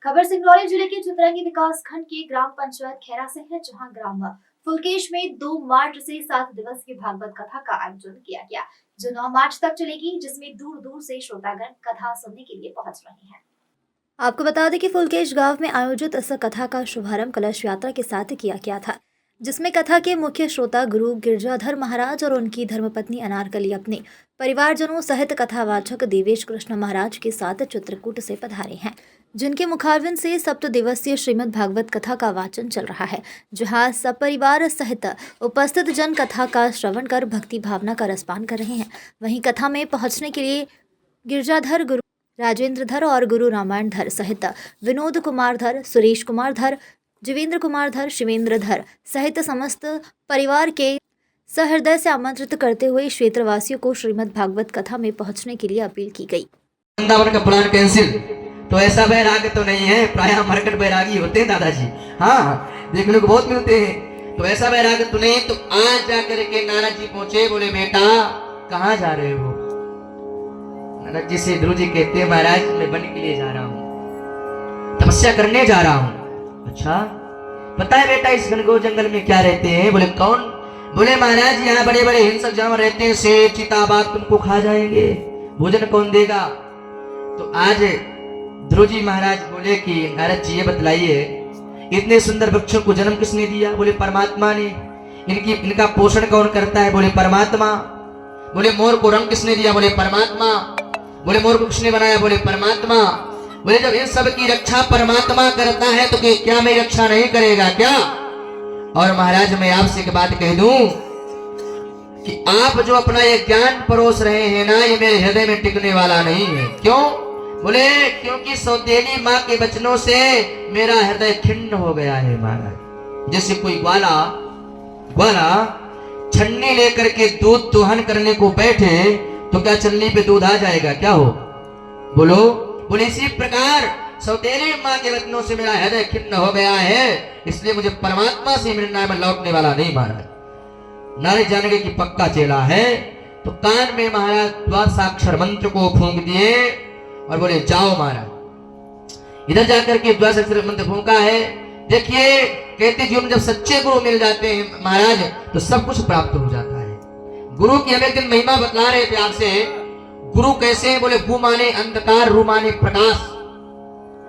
खबर सिंगरौली जिले के चितरंगी विकास खंड के ग्राम पंचायत खैरा से है, जहां ग्राम फुलकेश में 2 मार्च से 7 दिवसीय भागवत कथा का आयोजन किया गया, जो 9 मार्च तक चलेगी, जिसमें दूर दूर से श्रोतागण कथा सुनने के लिए पहुंच रहे हैं। आपको बता दें कि फुलकेश गांव में आयोजित इस कथा का शुभारंभ कलश यात्रा के साथ किया गया था, जिसमें कथा के मुख्य श्रोता गुरु गिरजाधर महाराज और उनकी धर्मपत्नी अनारकली अपने परिवारजनों सहित कथावाचक देवेश कृष्ण महाराज के साथ चित्रकूट से पधारे हैं, जिनके मुखारविंद से 7 दिवसीय श्रीमद् भागवत कथा का वाचन चल रहा है, जहां सपरिवार सहित उपस्थित जन कथा का श्रवण कर भक्ति भावना का रसपान कर रहे हैं। वहीं कथा में पहुंचने के लिए गिरजाधर गुरु राजेंद्र धर और गुरु रामायण धर सहित विनोद कुमार धर, सुरेश कुमार धर, जीवेंद्र कुमार धर, शिवेंद्र धर सहित समस्त परिवार के सहृदय से आमंत्रित करते हुए क्षेत्रवासियों को श्रीमद् भागवत कथा में पहुंचने के लिए अपील की गई। वृंदावन का प्लान कैंसिल, तो ऐसा बैराग तो नहीं है, प्रायः मरकट बैरागी होते हैं दादाजी। हाँ, देखने को बहुत मिलते हैं, तो ऐसा बैराग तो नहीं। तो आज जाकर के नारद जी पहुंचे, बोले बेटा कहाँ जा रहे हो? नारद जी से ध्रुव जी कहते हैं महाराज मैं वन के लिए जा रहा हूँ, तपस्या करने जा रहा हूँ। अच्छा, पता है बेटा इस घनघोर जंगल में क्या रहते हैं? बोले कौन? बोले महाराज यहाँ बड़े बड़े हिंसक जानवर रहते हैं, शेर चीता बाघ तुमको खा जाएंगे, भोजन कौन देगा? तो आज ध्रुव जी महाराज बोले कि नारद जी ये बतलाइए इतने सुंदर वृक्षों को जन्म किसने दिया? बोले परमात्मा ने। इनका पोषण कौन करता है? बोले परमात्मा। बोले मोर को रंग किसने दिया? बोले परमात्मा। बोले मोर को किसने बनाया? बोले परमात्मा। बोले जब इन सब की रक्षा परमात्मा करता है तो क्या मेरी रक्षा नहीं करेगा क्या? और महाराज मैं आपसे एक बात कह दूं कि आप जो अपना ये ज्ञान परोस रहे हैं ना, ये मेरे हृदय में टिकने वाला नहीं है। क्यों? बोले क्योंकि सौतेली माँ के वचनों से मेरा हृदय खिन्न हो गया है महाराज। जैसे कोई ग्वाला छन्नी लेकर के दूध दोहन करने को बैठे तो क्या छन्नी पे दूध आ जाएगा? क्या हो? बोलो। बोले इसी प्रकार सौतेली माँ के वचनों से मेरा हृदय खिन्न हो गया है, इसलिए मुझे परमात्मा से मिलना है, मैं लौटने वाला नहीं महाराज। नारद जान गए कि पक्का चेला है, तो कान में महाराज द्वादशाक्षर मंत्र को फूंक दिए और बोले जाओ महाराज। इधर जाकर के द्वादशाक्षर मंत्र फूंका है। देखिए कहते जीवन में जब सच्चे गुरु मिल जाते हैं महाराज तो सब कुछ प्राप्त हो जाता है। गुरु की हम एक दिन महिमा बतला रहे थे आपसे। गुरु कैसे है? बोले गु माने अंधकार, रू माने प्रकाश।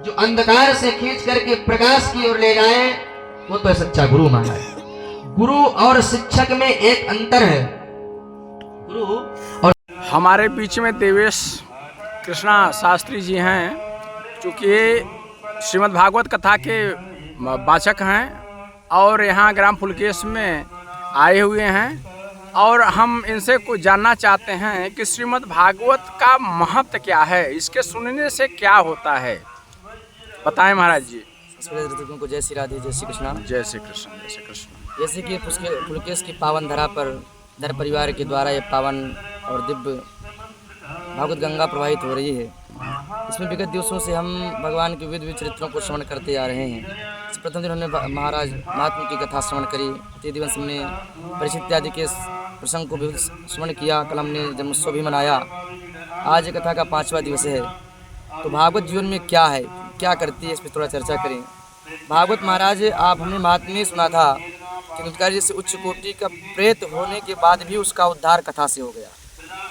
जो अंधकार से खींच करके प्रकाश की ओर ले जाए वो तो है सच्चा गुरु महाराज। गुरु और शिक्षक में एक अंतर है। गुरु और हमारे बीच में देवेश कृष्णा शास्त्री जी हैं, चूँकि श्रीमद् भागवत कथा के वाचक हैं और यहाँ ग्राम फुलकेश में आए हुए हैं, और हम इनसे कुछ जानना चाहते हैं कि श्रीमद् भागवत का महत्व क्या है, इसके सुनने से क्या होता है, बताएं महाराज जी। को जय श्री राधे, जय श्री कृष्णा। जय श्री कृष्ण, जय श्री कृष्ण। जैसे कि फुलकेश की पावन धरा पर धर परिवार के द्वारा ये पावन और दिव्य भागवत गंगा प्रवाहित हो रही है। इसमें विगत दिवसों से हम भगवान के विविध चरित्रों को श्रवण करते आ रहे हैं। इस प्रथम दिन हमने महाराज महात्मा की कथा श्रवण करी, द्वितीय दिवस हमने परिचित इत्यादि के प्रसंग को भी श्रवण किया, कल हमने जन्मोत्सव भी मनाया। आज कथा का 5वां दिवस है। तो भागवत जीवन में क्या है, क्या करती है, इस पर थोड़ा चर्चा करें। भागवत महाराज आप हमने महात्म्य सुना था कि उद्गार जैसे उच्च कोटि का प्रेत होने के बाद भी उसका उद्धार कथा से हो गया।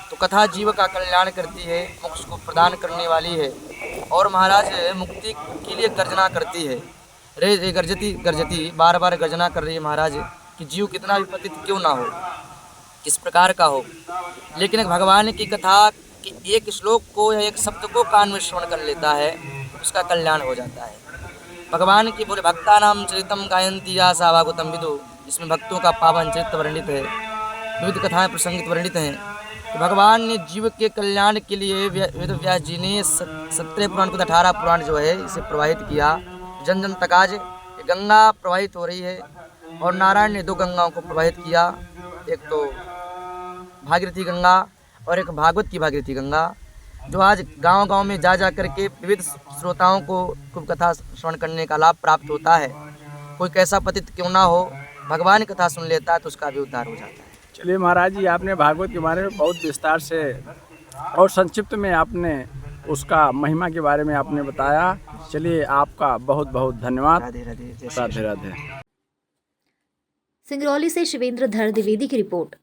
तो कथा जीव का कल्याण करती है, मोक्ष को प्रदान करने वाली है, और महाराज मुक्ति के लिए गर्जना करती है। रे रे गर्जती गर्जती बार बार गर्जना कर रही है महाराज कि जीव कितना भी पतित क्यों ना हो, किस प्रकार का हो, लेकिन भगवान की कथा कि एक श्लोक को या एक शब्द को कान में श्रवण कर लेता है उसका कल्याण हो जाता है। भगवान की बोले भक्ता नाम चरितम गायंती या सा भागवतम विदु, जिसमें भक्तों का पावन चरित्र वर्णित है, विविध कथाएं प्रसंगित वर्णित हैं। तो भगवान ने जीव के कल्याण के लिए वेद व्यास जी ने 17 पुराण को 18 पुराण जो है इसे प्रवाहित किया। जन जन तक आज गंगा प्रवाहित हो रही है, और नारायण ने 2 गंगाओं को प्रवाहित किया, एक तो भागीरथी गंगा और एक भागवत की भागीरथी गंगा, जो आज गांव-गांव में जा करके विविध श्रोताओं को खूब कथा श्रवण करने का लाभ प्राप्त होता है। कोई कैसा पतित क्यों ना हो, भगवान कथा सुन लेता है तो उसका भी उद्धार हो जाता है। चलिए महाराज जी, आपने भागवत के बारे में बहुत विस्तार से और संक्षिप्त में आपने उसका महिमा के बारे में आपने बताया। चलिए आपका बहुत बहुत धन्यवाद। राधे राधे, जय श्री राधे राधे। सिंगरौली से शिवेंद्र धर द्विवेदी की रिपोर्ट।